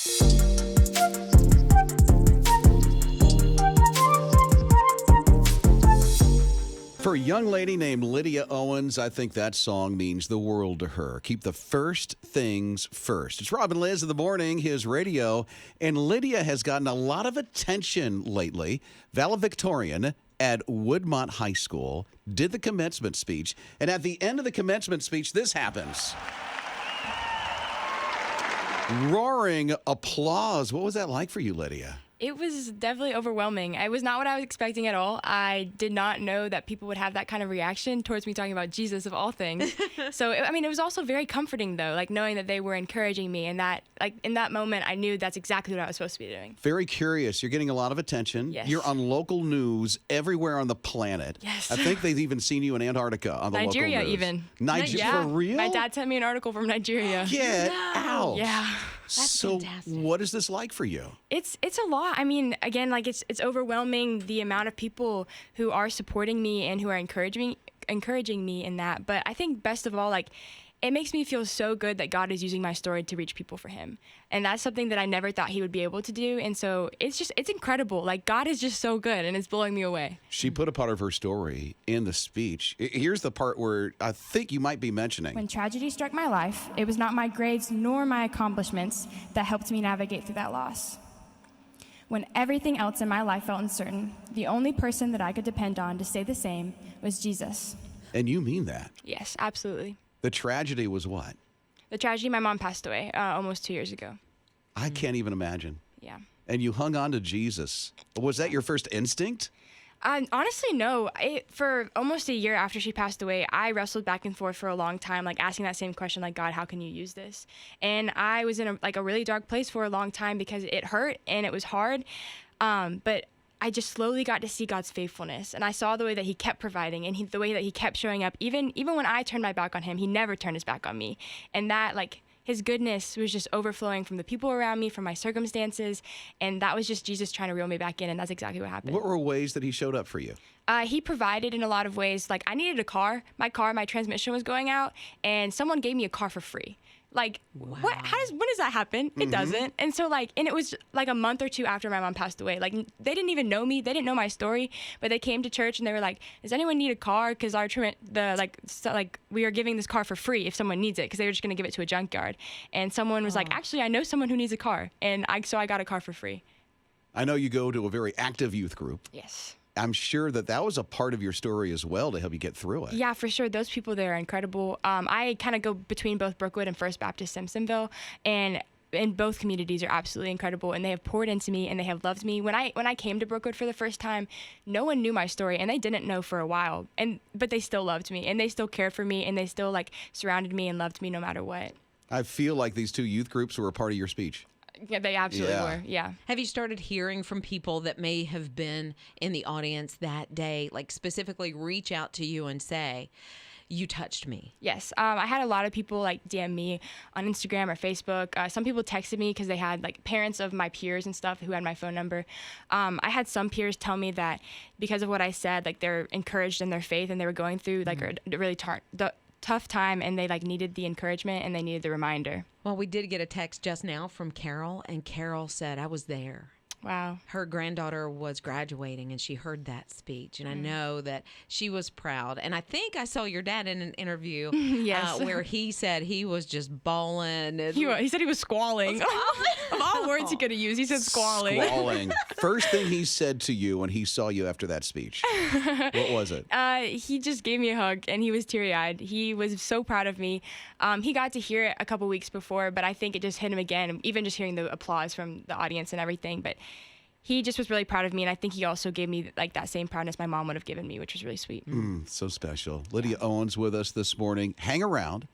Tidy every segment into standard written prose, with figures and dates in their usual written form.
For a young lady named Lydia Owens, I think that song means the world to her. Keep the first things first. It's Rob and Lizz in the morning, his radio, and Lydia has gotten a lot of attention lately. Valedictorian at Woodmont High School did the commencement speech, and at the end of the commencement speech, this happens. Roaring applause. What was that like for you, Lydia? It was definitely overwhelming. It was not what I was expecting at all. I did not know that people would have that kind of reaction towards me talking about Jesus of all things. So, it was also very comforting, though, like knowing that they were encouraging me, and that, like, in that moment, I knew that's exactly what I was supposed to be doing. Very curious. You're getting a lot of attention. Yes. You're on local news everywhere on the planet. Yes. I think they've even seen you in Antarctica on the Nigeria, local news. even. Nigeria, Yeah. for real? My dad sent me an article from Nigeria. Get out. Yeah. So fantastic. what is this like for you? It's a lot. I mean, again, like it's overwhelming the amount of people who are supporting me and who are encouraging me in that. But I think best of all, like, it makes me feel so good that God is using my story to reach people for him. And that's something that I never thought he would be able to do. And so it's incredible. Like, God is just so good, and it's blowing me away. She put a part of her story in the speech. Here's the part where I think you might be mentioning. When tragedy struck my life, it was not my grades nor my accomplishments that helped me navigate through that loss. When everything else in my life felt uncertain, the only person that I could depend on to stay the same was Jesus. And you mean that. Yes, absolutely. The tragedy was what? The tragedy, my mom passed away almost 2 years ago. I can't even imagine. Yeah. And you hung on to Jesus. Was that your first instinct? Honestly, no. For almost a year after she passed away, I wrestled back and forth for a long time, like asking that same question, like, God, how can you use this? And I was in a really dark place for a long time because it hurt and it was hard. But I just slowly got to see God's faithfulness, and I saw the way that he kept providing and the way that he kept showing up. Even when I turned my back on him, he never turned his back on me. And that, like, his goodness was just overflowing from the people around me, from my circumstances, and that was just Jesus trying to reel me back in, and that's exactly what happened. What were ways that he showed up for you? He provided in a lot of ways. Like, I needed a car. My transmission was going out, and someone gave me a car for free. Like, Wow. when does that happen? It doesn't. And so, like, and it was like a month or two after my mom passed away. Like, they didn't even know me. They didn't know my story, but they came to church and they were like, does anyone need a car? Because we are giving this car for free if someone needs it, because they were just going to give it to a junkyard. And someone was like, actually, I know someone who needs a car. And so I got a car for free. I know you go to a very active youth group. Yes. I'm sure that was a part of your story as well to help you get through it. Yeah, for sure. Those people there are incredible. I kind of go between both Brookwood and First Baptist Simpsonville, and in both communities are absolutely incredible, and they have poured into me and they have loved me. When I came to Brookwood for the first time, no one knew my story, and they didn't know for a while, but they still loved me, and they still cared for me, and they still, like, surrounded me and loved me no matter what. I feel like these two youth groups were a part of your speech. Yeah, they absolutely were. Yeah. Have you started hearing from people that may have been in the audience that day, like specifically reach out to you and say, you touched me? Yes. I had a lot of people, like, DM me on Instagram or Facebook. Some people texted me because they had, like, parents of my peers and stuff who had my phone number. I had some peers tell me that because of what I said, like, they're encouraged in their faith and they were going through, like, a really tough time, and they, like, needed the encouragement and they needed the reminder. Well, we did get a text just now from Carol, and Carol said, I was there. Wow. Her granddaughter was graduating, and she heard that speech, and I know that she was proud. And I think I saw your dad in an interview Yes. where he said he was just bawling. And He said he was squalling. Of all words he could have used, he said squalling. Squalling. First thing he said to you when he saw you after that speech. What was it? He just gave me a hug, and he was teary-eyed. He was so proud of me. He got to hear it a couple weeks before, but I think it just hit him again, even just hearing the applause from the audience and everything. But he just was really proud of me, and I think he also gave me, like, that same proudness my mom would have given me, which was really sweet. So special. Lydia Owens with us this morning. Hang around.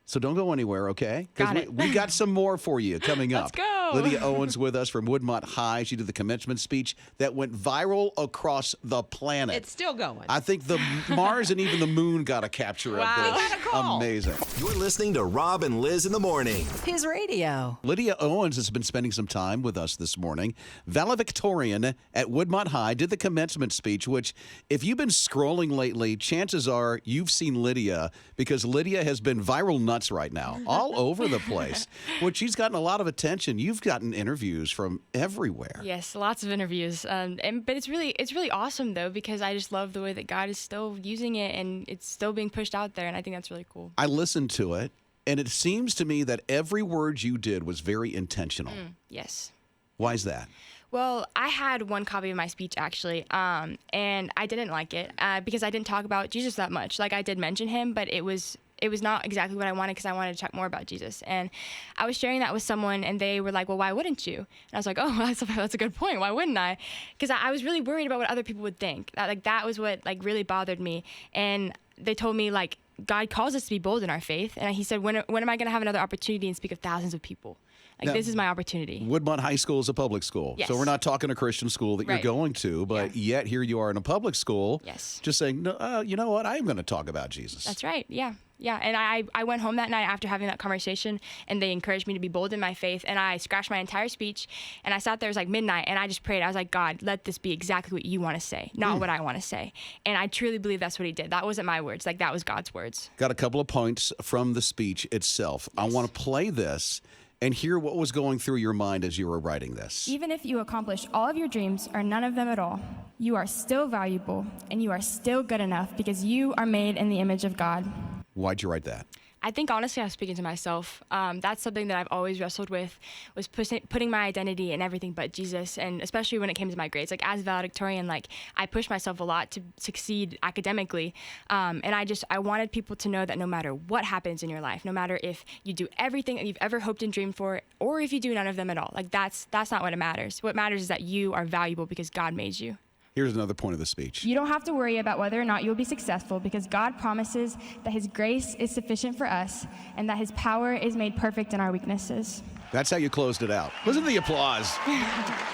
So don't go anywhere, okay? Got Because it. we got some more for you coming up. Let's go. Lydia Owens with us from Woodmont High. She did the commencement speech that went viral across the planet. it's still going. I think the Mars and even the moon got a capture Wow. of We this. got a call. Amazing. You're listening to Rob and Lizz in the morning. His radio. Lydia Owens has been spending some time with us this morning. Valedictorian at Woodmont High did the commencement speech, which, if you've been scrolling lately, chances are you've seen Lydia, because Lydia has been viral not nuts right now, all over the place. Which she's gotten a lot of attention. You've gotten interviews from everywhere. Yes, lots of interviews. But it's really awesome though, because I just love the way that God is still using it and it's still being pushed out there, and I think that's really cool. I listened to it, and it seems to me that every word you did was very intentional. Yes. Why is that? Well, I had one copy of my speech actually, and I didn't like it because I didn't talk about Jesus that much. Like I did mention him, but it was not exactly what I wanted because I wanted to talk more about Jesus. And I was sharing that with someone, and they were like, "Well, why wouldn't you?" And I was like, "Oh, that's a good point. Why wouldn't I?" Because I was really worried about what other people would think. That was what really bothered me. And they told me like God calls us to be bold in our faith, and he said, "When am I going to have another opportunity and speak of thousands of people?" Now, this is my opportunity. Woodmont High School is a public school. Yes. So we're not talking a Christian school that you're Right. going to, but yet here you are in a public school. Yes. Just saying, no, you know what? I am going to talk about Jesus. That's right. Yeah. Yeah. And I went home that night after having that conversation, and they encouraged me to be bold in my faith. And I scratched my entire speech, and I sat there, it was like midnight, and I just prayed. I was like, God, let this be exactly what you want to say, not what I want to say. And I truly believe that's what he did. That wasn't my words. Like that was God's words. Got a couple of points from the speech itself. I want to play this and hear what was going through your mind as you were writing this. Even if you accomplish all of your dreams or none of them at all, you are still valuable and you are still good enough because you are made in the image of God. Why'd you write that? I think honestly I was speaking to myself. That's something that I've always wrestled with, was putting my identity in everything but Jesus, and especially when it came to my grades. Like as valedictorian, like I pushed myself a lot to succeed academically, and I wanted people to know that no matter what happens in your life, no matter if you do everything that you've ever hoped and dreamed for, or if you do none of them at all, like that's not what matters. What matters is that you are valuable because God made you. Here's another point of the speech. You don't have to worry about whether or not you'll be successful because God promises that his grace is sufficient for us and that his power is made perfect in our weaknesses. That's how you closed it out. Listen to the applause.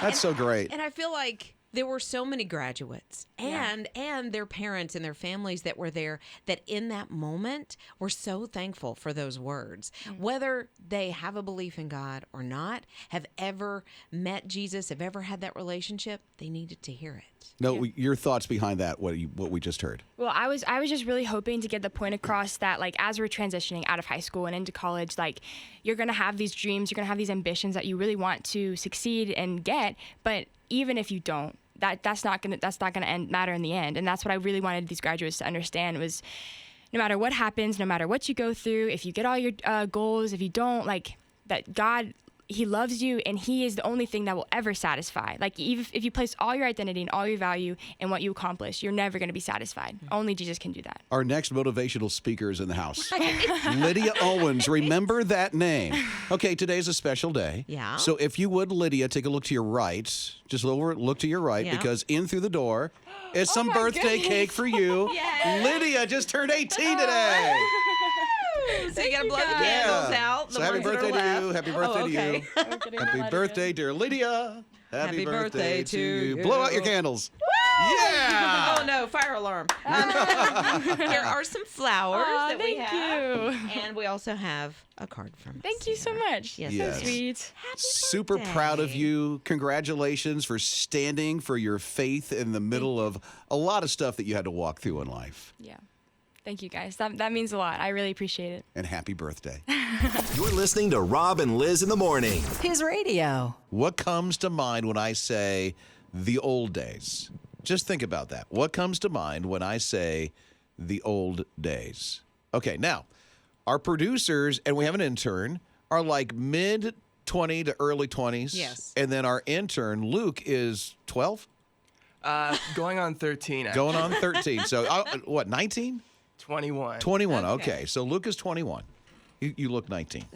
That's so great. And I feel like there were so many graduates and their parents and their families that were there that in that moment were so thankful for those words. Whether they have a belief in God or not, have ever met Jesus, have ever had that relationship, they needed to hear it. No, your thoughts behind that, what we just heard. Well, I was just really hoping to get the point across that, like, as we're transitioning out of high school and into college, like, you're going to have these dreams, you're going to have these ambitions that you really want to succeed and get, but even if you don't, that's not gonna matter in the end. And that's what I really wanted these graduates to understand was, no matter what happens, no matter what you go through, if you get all your goals, if you don't, like, that God, he loves you, and he is the only thing that will ever satisfy. Like, even if you place all your identity and all your value in what you accomplish, you're never going to be satisfied. Only Jesus can do that. Our next motivational speaker is in the house. Lydia Owens. Remember that name. Okay, today's a special day. Yeah. So if you would, Lydia, take a look to your right. Just look to your right, Yeah. because in through the door is some birthday cake for you. Lydia just turned 18 today. So you got to blow the candles out. So the happy ones that are birthday to you. left. Happy birthday Oh, okay. to you. Happy birthday, dear Lydia. Happy birthday to you. Blow out your candles. Yeah. Oh no, fire alarm. Here are some flowers that we thank have. you. And we also have a card from us. Thank you so here. much. Yes. Yes. So sweet. Super proud of you. Congratulations for standing for your faith in the middle of a lot of stuff that you had to walk through in life. Yeah. Thank you, guys. That means a lot. I really appreciate it. And happy birthday. You're listening to Rob and Lizz in the morning. His radio. What comes to mind when I say the old days? Just think about that. What comes to mind when I say the old days? Okay, now, our producers, and we have an intern, are like mid 20 to early 20s. Yes. And then our intern, Luke, is 12? Going on 13. Actually. Going on 13. So, what, 19? 21. 21. Okay. So Luke is 21. You look 19.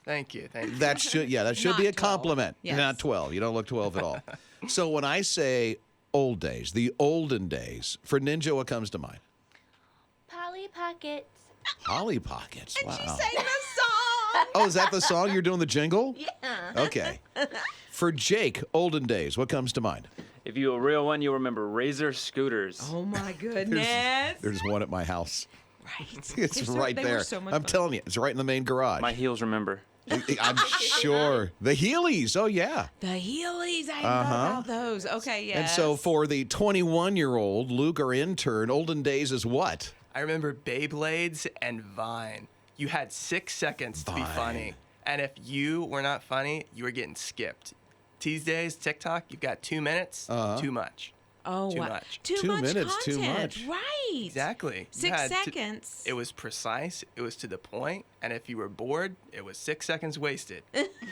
Thank you. Thank you. That should Not be a 12. compliment. Yes. Not 12. You don't look 12 at all. So when I say old days, the olden days, for Ninja, what comes to mind? Polly Pockets. Polly Pockets. Wow. She sang the song. Oh, is that the song? You're doing the jingle? Yeah. Okay. For Jake, olden days, what comes to mind? If you're a real one, you'll remember Razor scooters. Oh my goodness. There's one at my house. Right. It's They're so- right they were there. so much I'm fun. telling you, it's right in the main garage. My heels remember. I'm sure. The Heelys. Oh, yeah. The Heelys, I know about those. Okay, yes. And so for the 21-year-old, Luke, our intern, olden days is what? I remember Beyblades and Vine. You had 6 seconds to be funny. And if you were not funny, you were getting skipped. These days, TikTok, you've got 2 minutes, too much. Oh, Too wow. much. Too much minutes, content. too much. Right. Exactly. 6 seconds. It was precise. It was to the point. And if you were bored, it was 6 seconds wasted.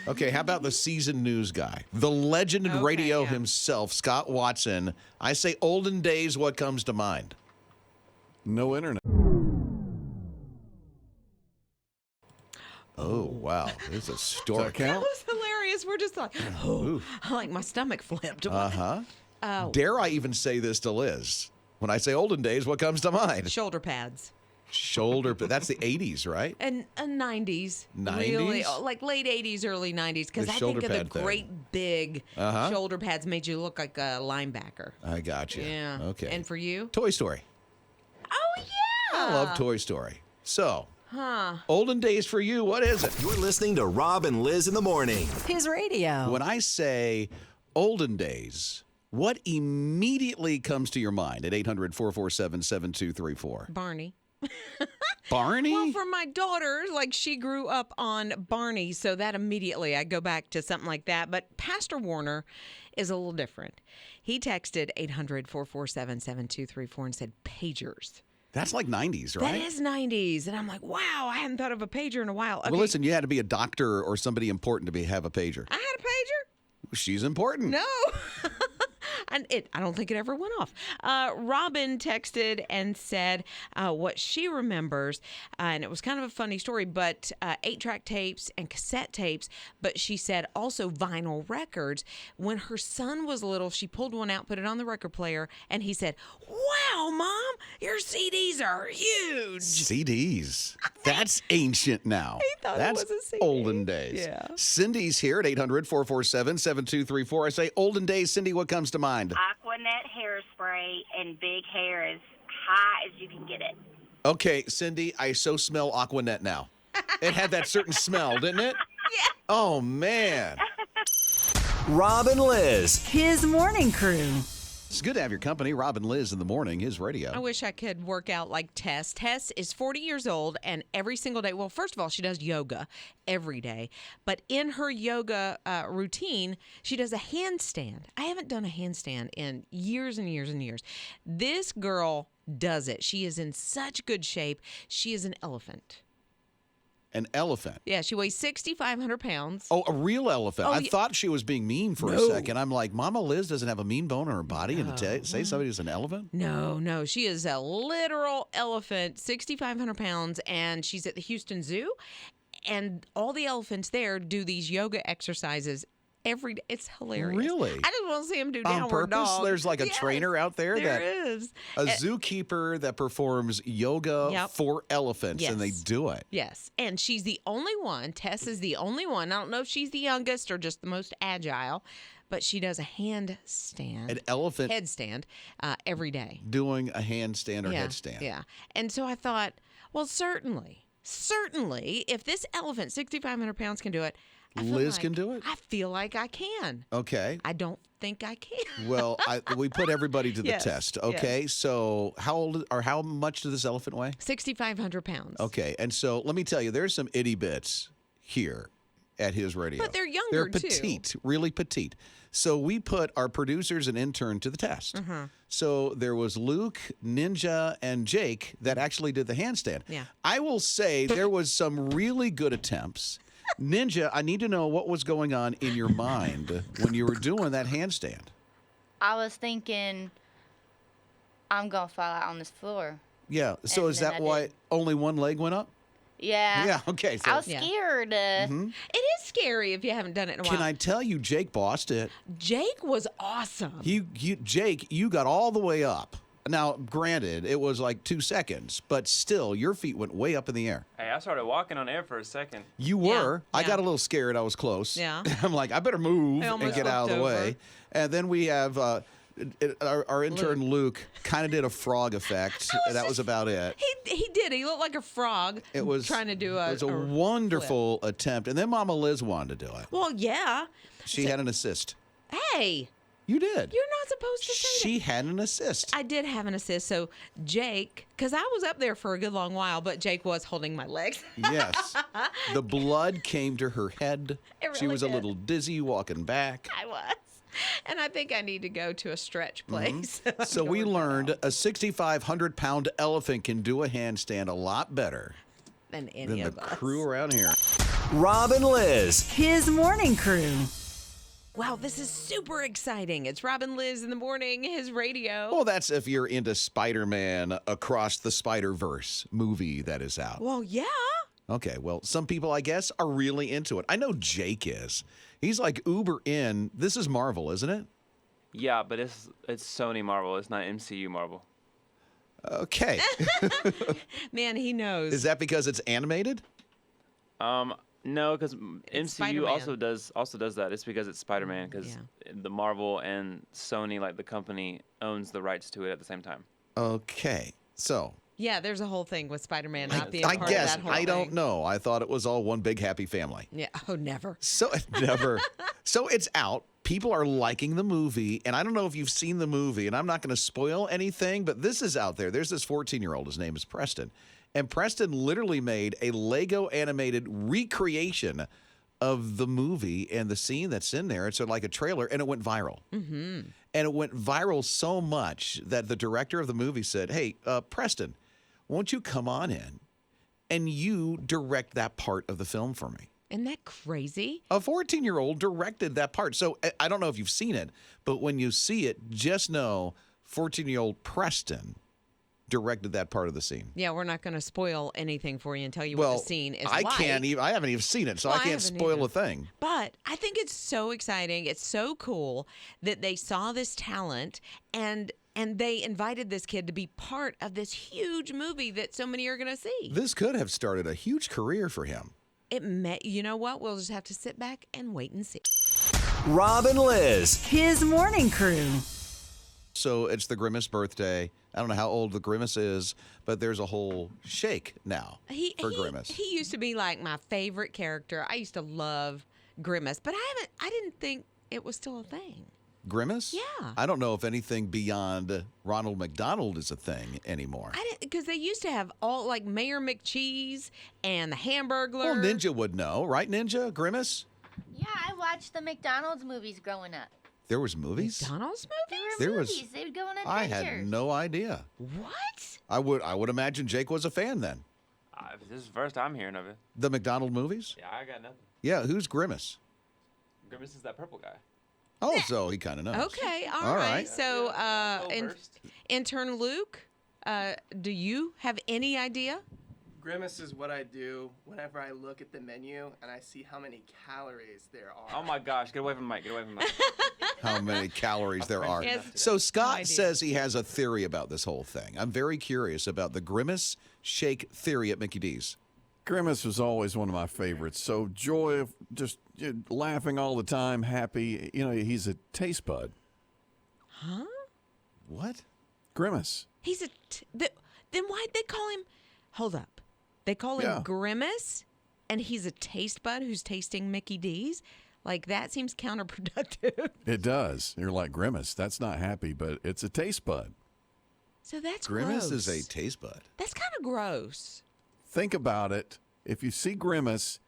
Okay, how about the seasoned news guy? The legend in radio himself, Scott Watson. I say olden days, what comes to mind? No internet. Oh, wow. There's a story. That was hilarious. We're just like, like my stomach flipped. Uh-huh. Oh. Dare I even say this to Liz? When I say olden days, what comes to mind? Shoulder pads. But that's the 80s, right? And 90s. 90s? Really, like late 80s, early 90s. Because The I think shoulder of the pad thing. great big shoulder pads made you look like a linebacker. I got you. Yeah. Okay. And for you? Toy Story. Oh, yeah. I love Toy Story. So, olden days for you, what is it? You're listening to Rob and Liz in the morning. His radio. When I say olden days, what immediately comes to your mind at 800-447-7234? Barney. Barney? Well, for my daughter, like she grew up on Barney, so that immediately I go back to something like that. But Pastor Warner is a little different. He texted 800-447-7234 and said pagers. That's like 90s, right? That is 90s. And I'm like, wow, I hadn't thought of a pager in a while. Okay. Well, listen, you had to be a doctor or somebody important to have a pager. I had a pager? She's important. No. And I don't think it ever went off. Robin texted and said what she remembers, and it was kind of a funny story, but 8-track tapes and cassette tapes, but she said also vinyl records. When her son was little, she pulled one out, put it on the record player, and he said, wow, Mom, your CDs are huge. CDs. That's ancient now. He thought That's it was a CD. olden days. Yeah. Cindy's here at 800-447-7234. I say olden days. Cindy, what comes to mind? Aquanet hairspray and big hair as high as you can get it. Okay, Cindy, I so smell Aquanet now. It had that certain smell, didn't it? Yeah. Oh, man. Rob and Liz. His morning crew. It's good to have your company. Rob and Liz in the morning, his I radio. wish I could work out like Tess. Tess is 40 years old, and every single day, well, first of all, she does yoga every day. But in her yoga routine, she does a handstand. I haven't done a handstand in years and years and years. This girl does it. She is in such good shape. She is an elephant. An elephant. Yeah, she weighs 6,500 pounds. Oh, a real elephant. Oh, I yeah. thought she was being mean for a second. I'm like, Mama Liz doesn't have a mean bone in her body, and to say somebody's an elephant? No, she is a literal elephant, 6,500 pounds, and she's at the Houston Zoo. And all the elephants there do these yoga exercises every day. It's hilarious. Really? I just want to see them do On downward purpose? dog. There's like a Yes, trainer out there there is. a zookeeper that performs yoga Yep. for elephants, and they Yes. do it. Yes, and she's the only one. Tess is the only one. I don't know if she's the youngest or just the most agile, but she does a handstand, An elephant headstand every day. doing a handstand or Yeah, headstand. Yeah. And so I thought, well, certainly, if this elephant, 6,500 pounds, can do it, I feel Liz like- can do it? I feel like I can. Okay. I don't think I can. Well, we put everybody to the Yes, test. Okay. So how much does this elephant weigh? 6,500 pounds. Okay. And so let me tell you, there's some itty bits here at his radio. But they're younger, They're too. petite, really petite. So we put our producers and intern to the test. Uh-huh. So there was Luke, Ninja, and Jake that actually did the handstand. Yeah. I will say there was some really good attempts. Ninja, I need to know what was going on in your mind when you were doing that handstand. I was thinking, I'm going to fall out on this floor. Yeah. So And is then that I why did. only one leg went up? Yeah. Yeah. Okay. So I was Yeah. scared. It is scary if you haven't done it in a while. can I tell you, Jake bossed it. Jake was awesome. Jake, you got all the way up. Now, granted, it was like 2 seconds, but still, your feet went way up in the air. Hey, I started walking on air for a second. You were. I yeah. got a little scared. I was close. Yeah. I'm like, I better move I and almost get out of the looked way. over. And then we have our intern Luke kind of did a frog effect. That was about it. He did. He looked like a frog. It was trying to do It was a flip. wonderful attempt. And then Mama Liz wanted to do it. Well, yeah. She had an assist. Hey. You did. You're not supposed to say that. She had an assist. I did have an assist. So Jake, because I was up there for a good long while, but Jake was holding my legs. Yes. The blood came to her head. It She really was a did. little dizzy walking back. I was. And I think I need to go to a stretch place. So we learned a 6,500-pound elephant can do a handstand a lot better than any than the of us. crew around here. Rob and Liz. His morning crew. Wow, this is super exciting. It's Rob and Lizz in the morning, his radio. Well, that's if you're into Spider-Man Across the Spider-Verse movie that is out. Well, yeah. Okay, well, some people, I guess, are really into it. I know Jake is. He's like uber in. This is Marvel, isn't it? Yeah, but it's Sony Marvel. It's not MCU Marvel. Okay. Man, he knows. Is that because it's animated? No, because MCU Spider-Man. also does that. It's because it's Spider-Man. Because the Marvel and Sony, like the company, owns the rights to it at the same time. Okay, so Yeah, there's a whole thing with Spider-Man not being I part guess of that whole I don't thing. know. I thought it was all one big happy family. Yeah. Oh, never. So never. So it's out. People are liking the movie, and I don't know if you've seen the movie, and I'm not going to spoil anything, but this is out there. There's this 14-year-old. His name is Preston, and Preston literally made a Lego animated recreation of the movie and the scene that's in there. It's like a trailer, and it went viral. Mm-hmm. And it went viral so much that the director of the movie said, "Hey, Preston, won't you come on in and you direct that part of the film for me?" Isn't that crazy? A 14-year-old directed that part. So I don't know if you've seen it, but when you see it, just know 14-year-old Preston directed that part of the scene. Yeah, we're not going to spoil anything for you and tell you what the scene is I like. can't even. I haven't even seen it, so Well, I I can't haven't spoil either. a thing. But I think it's so exciting. It's so cool that they saw this talent and they invited this kid to be part of this huge movie that so many are going to see. This could have started a huge career for him. You know what? We'll just have to sit back and wait and see. Rob and Liz. His morning crew. So it's the Grimace birthday. I don't know how old the Grimace is, but there's a whole shake now for Grimace. He used to be like my favorite character. I used to love Grimace, but I didn't think it was still a thing. Grimace? Yeah. I don't know if anything beyond Ronald McDonald is a thing anymore. I didn't, because they used to have all like Mayor McCheese and the Hamburglar. Well, Ninja would know, right, Ninja? Grimace? Yeah, I watched the McDonald's movies growing up. There was movies? McDonald's movies? There were movies. They would go on I adventures. had no idea. What? I would imagine Jake was a fan then. This is the first I'm hearing of it. The McDonald movies? Yeah, I got nothing. Yeah, who's Grimace? Grimace is that purple guy. Oh, so he kind of knows. Okay, All right. So, Well-versed. intern Luke, do you have any idea? Grimace is what I do whenever I look at the menu and I see how many calories there are. Oh my gosh, get away from the mic. Get away from the mic. How many calories there are. Yes. So Scott idea. says he has a theory about this whole thing. I'm very curious about the Grimace shake theory at Mickey D's. Grimace was always one of my favorites. So joy, just laughing all the time, happy. You know, he's a taste bud. Huh? What? Grimace. He's then why'd they call him? Hold up. They call him Yeah. Grimace, and he's a taste bud who's tasting Mickey D's? Like, that seems counterproductive. It does. You're like, Grimace, that's not happy, but it's a taste bud. So that's Grimace gross. is a taste bud. That's kind of gross. Think about it. If you see Grimace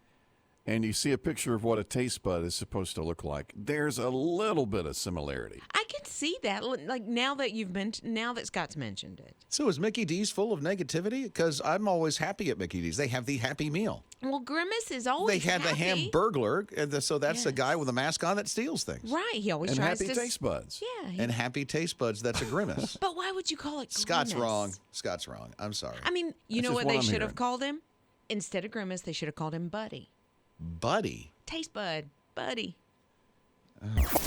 and you see a picture of what a taste bud is supposed to look like, there's a little bit of similarity. I can see that. Like, now that Scott's mentioned it. So is Mickey D's full of negativity? Because I'm always happy at Mickey D's. They have the Happy Meal. Well, Grimace is always They had the happy. Hamburglar, and so that's the Yes. guy with a mask on that steals things. Right. He always And tries happy to. taste buds. Yeah. And Happy Taste Buds, that's a Grimace. But why would you call it Grimace? Scott's wrong. Scott's wrong. I'm sorry. I mean, you That's know just what they what I'm should have hearing. called him? Instead of Grimace, they should have called him Buddy. Buddy. Taste bud. Buddy.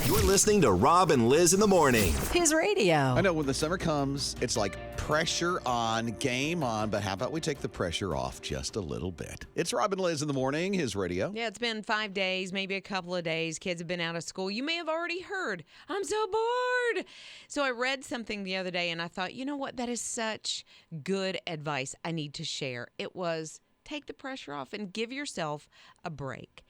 You're listening to Rob and Liz in the morning. His radio. I know when the summer comes, it's like pressure on, game on, but how about we take the pressure off just a little bit? It's Rob and Liz in the morning, his radio. Yeah, it's been 5 days, maybe a couple of days. Kids have been out of school. You may have already heard, I'm so bored. So I read something the other day and I thought, you know what? That is such good advice I need to share. It was take the pressure off and give yourself a break.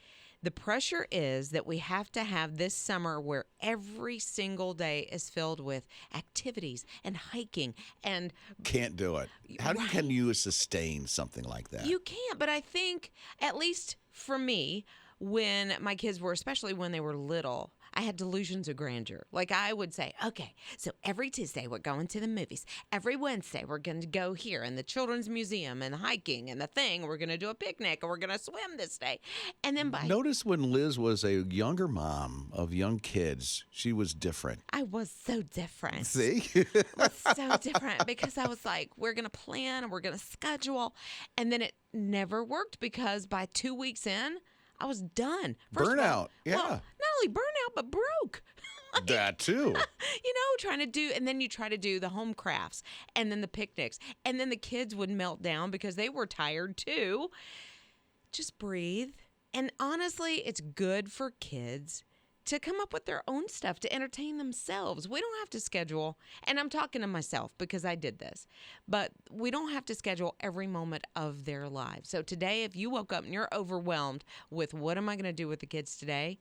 The pressure is that we have to have this summer where every single day is filled with activities and hiking and Can't do it. How can you sustain something like that? you can't. But I think, at least for me, when my kids were, especially when they were little, I had delusions of grandeur. Like I would say, okay, so every Tuesday we're going to the movies. Every Wednesday we're going to go here in the Children's Museum and hiking and the thing. We're going to do a picnic and we're going to swim this day. And then Notice when Liz was a younger mom of young kids, she was different. I was so different. See? I was so different because I was like, we're going to plan and we're going to schedule. And then it never worked because by 2 weeks in, I was done. First of all, Burnout. Yeah. Well, not only burnout, but broke. That too. Trying to do, and then you try to do the home crafts and then the picnics. And then the kids would melt down because they were tired too. Just breathe. And honestly, it's good for kids to come up with their own stuff to entertain themselves. We don't have to schedule, and I'm talking to myself because I did this, but we don't have to schedule every moment of their lives. So today, if you woke up and you're overwhelmed with what am I going to do with the kids today,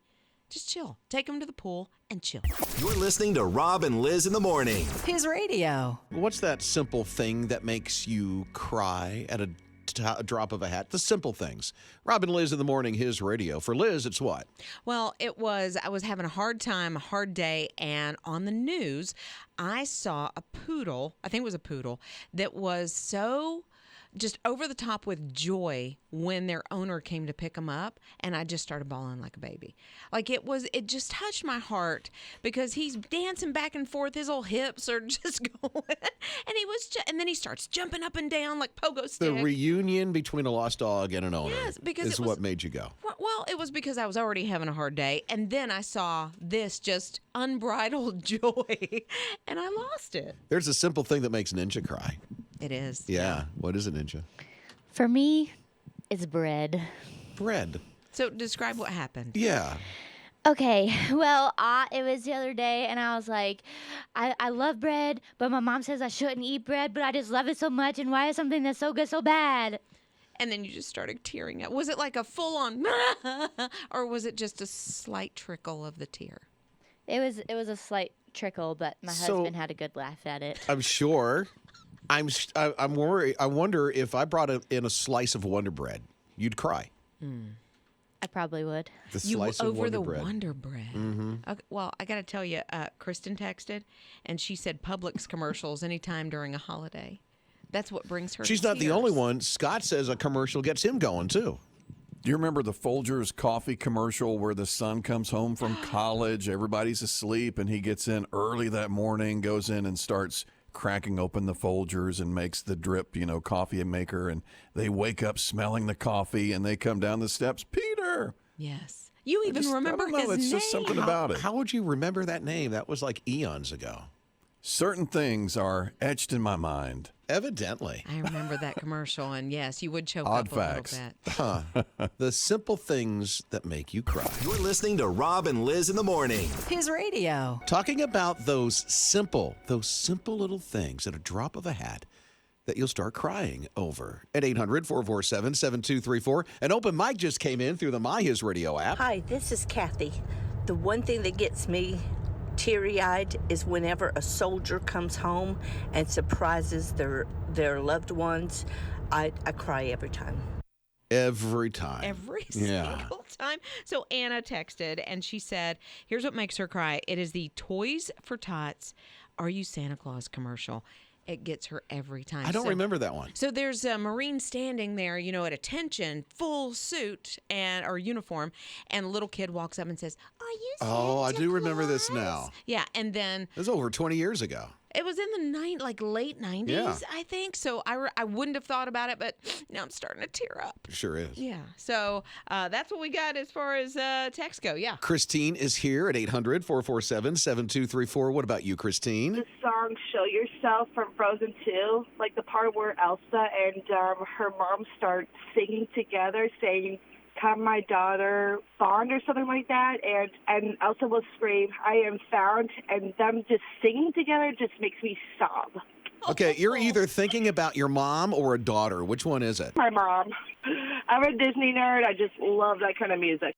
just chill. Take them to the pool and chill. You're listening to Rob and Liz in the morning. His radio. What's that simple thing that makes you cry at a drop of a hat? The simple things. Rob and Liz in the morning, his radio. For Liz, it's what? Well, I was having a hard time, a hard day, and on the news, I saw a poodle, I think it was a poodle, that was so just over the top with joy when their owner came to pick him up, and I just started bawling like a baby. Like it just touched my heart because he's dancing back and forth, his old hips are just going, and then he starts jumping up and down like pogo stick. The reunion between a lost dog and an owner because is what made you go. Well, it was because I was already having a hard day, and then I saw this just unbridled joy, and I lost it. There's a simple thing that makes Ninja cry. It is. Yeah. What is it, Ninja? For me, it's bread. Bread. So describe what happened. Yeah. Okay, well, it was the other day, and I was like, I love bread, but my mom says I shouldn't eat bread, but I just love it so much, and why is something that's so good so bad? And then you just started tearing up. Was it like a full-on, or was it just a slight trickle of the tear? It was a slight trickle, but my husband had a good laugh at it. I'm sure. I'm worried. I wonder if I brought in a slice of Wonder Bread, you'd cry. I probably would. The slice of over Wonder the Bread. Wonder Bread. Mm-hmm. Okay, well, I got to tell you, Kristen texted, and she said Publix commercials anytime during a holiday. That's what brings her. She's to not the tears. only one. Scott says a commercial gets him going too. Do you remember the Folgers coffee commercial where the son comes home from college, everybody's asleep, and he gets in early that morning, goes in and starts cracking open the Folgers and makes the drip, coffee maker, and they wake up smelling the coffee, and they come down the steps, Peter. Yes. You even remember I don't know, his it's name. just something about it. How would you remember that name? That was like eons ago. Certain things are etched in my mind. Evidently. I remember that commercial, and yes, you would choke Odd up facts. a little bit. The simple things that make you cry. You're listening to Rob and Liz in the morning. His radio. Talking about those simple little things at a drop of a hat that you'll start crying over. At 800-447-7234. An open mic just came in through the My HISRadio app. Hi, this is Kathy. The one thing that gets me teary-eyed is whenever a soldier comes home and surprises their loved ones. I cry every time. Every time. Every Yeah. single time. So Anna texted, and she said, here's what makes her cry. It is the Toys for Tots Are You Santa Claus commercial. It gets her every time. I don't remember that one. So there's a Marine standing there, at attention, full suit or uniform, and a little kid walks up and says, "Are you Santa I do remember this Claus?" now. Yeah, and then It was over 20 years ago. it was in the late 90s, Yeah. I think. So I wouldn't have thought about it, but now I'm starting to tear up. Sure is. Yeah. So that's what we got as far as texts go. Yeah. Christine is here at 800-447-7234. What about you, Christine? The song Show Yourself from Frozen 2, like the part where Elsa and her mom start singing together, saying, "Come, my daughter, fond," or something like that, and Elsa will scream, "I am found," and them just singing together just makes me sob. Okay, you're either thinking about your mom or a daughter. Which one is it? My mom. I'm a Disney nerd. I just love that kind of music.